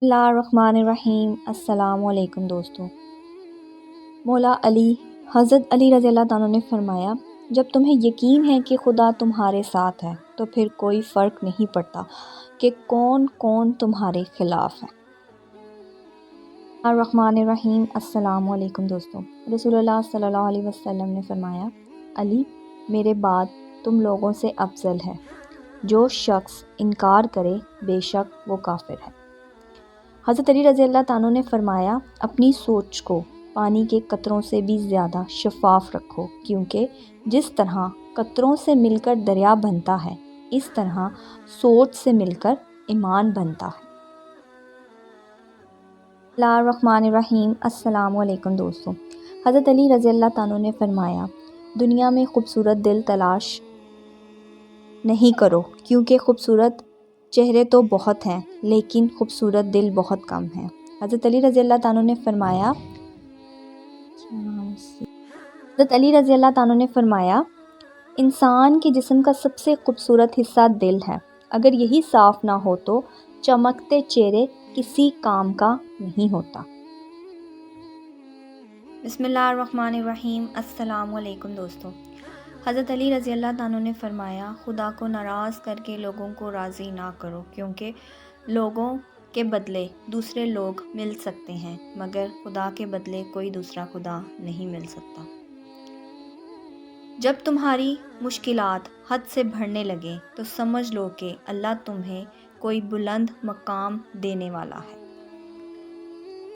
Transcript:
بسم اللہ الرحمن الرحیم۔ السلام علیکم دوستو۔ مولا علی حضرت علی رضی اللہ تعالیٰ نے فرمایا، جب تمہیں یقین ہے کہ خدا تمہارے ساتھ ہے تو پھر کوئی فرق نہیں پڑتا کہ کون کون تمہارے خلاف ہے۔ الرحمن الرحیم۔ السلام علیکم دوستو۔ رسول اللہ صلی اللہ علیہ وسلم نے فرمایا، علی میرے بعد تم لوگوں سے افضل ہے، جو شخص انکار کرے بے شک وہ کافر ہے۔ حضرت علی رضی اللہ تعالیٰ نے فرمایا، اپنی سوچ کو پانی کے قطروں سے بھی زیادہ شفاف رکھو، کیونکہ جس طرح قطروں سے مل کر دریا بنتا ہے، اس طرح سوچ سے مل کر ایمان بنتا ہے۔ بسم اللہ الرحمن الرحیم۔ السلام علیکم دوستو۔ حضرت علی رضی اللہ تعالیٰ نے فرمایا، دنیا میں خوبصورت دل تلاش نہیں کرو، کیونکہ خوبصورت چہرے تو بہت ہیں لیکن خوبصورت دل بہت کم ہیں۔ حضرت علی رضی اللہ تعالیٰ نے فرمایا، انسان کے جسم کا سب سے خوبصورت حصہ دل ہے، اگر یہی صاف نہ ہو تو چمکتے چہرے کسی کام کا نہیں ہوتا۔ بسم اللہ الرحمن الرحیم۔ السلام علیکم دوستو۔ حضرت علی رضی اللہ تعالیٰ نے فرمایا، خدا کو ناراض کر کے لوگوں کو راضی نہ کرو، کیونکہ لوگوں کے بدلے دوسرے لوگ مل سکتے ہیں مگر خدا کے بدلے کوئی دوسرا خدا نہیں مل سکتا۔ جب تمہاری مشکلات حد سے بڑھنے لگیں تو سمجھ لو کہ اللہ تمہیں کوئی بلند مقام دینے والا ہے۔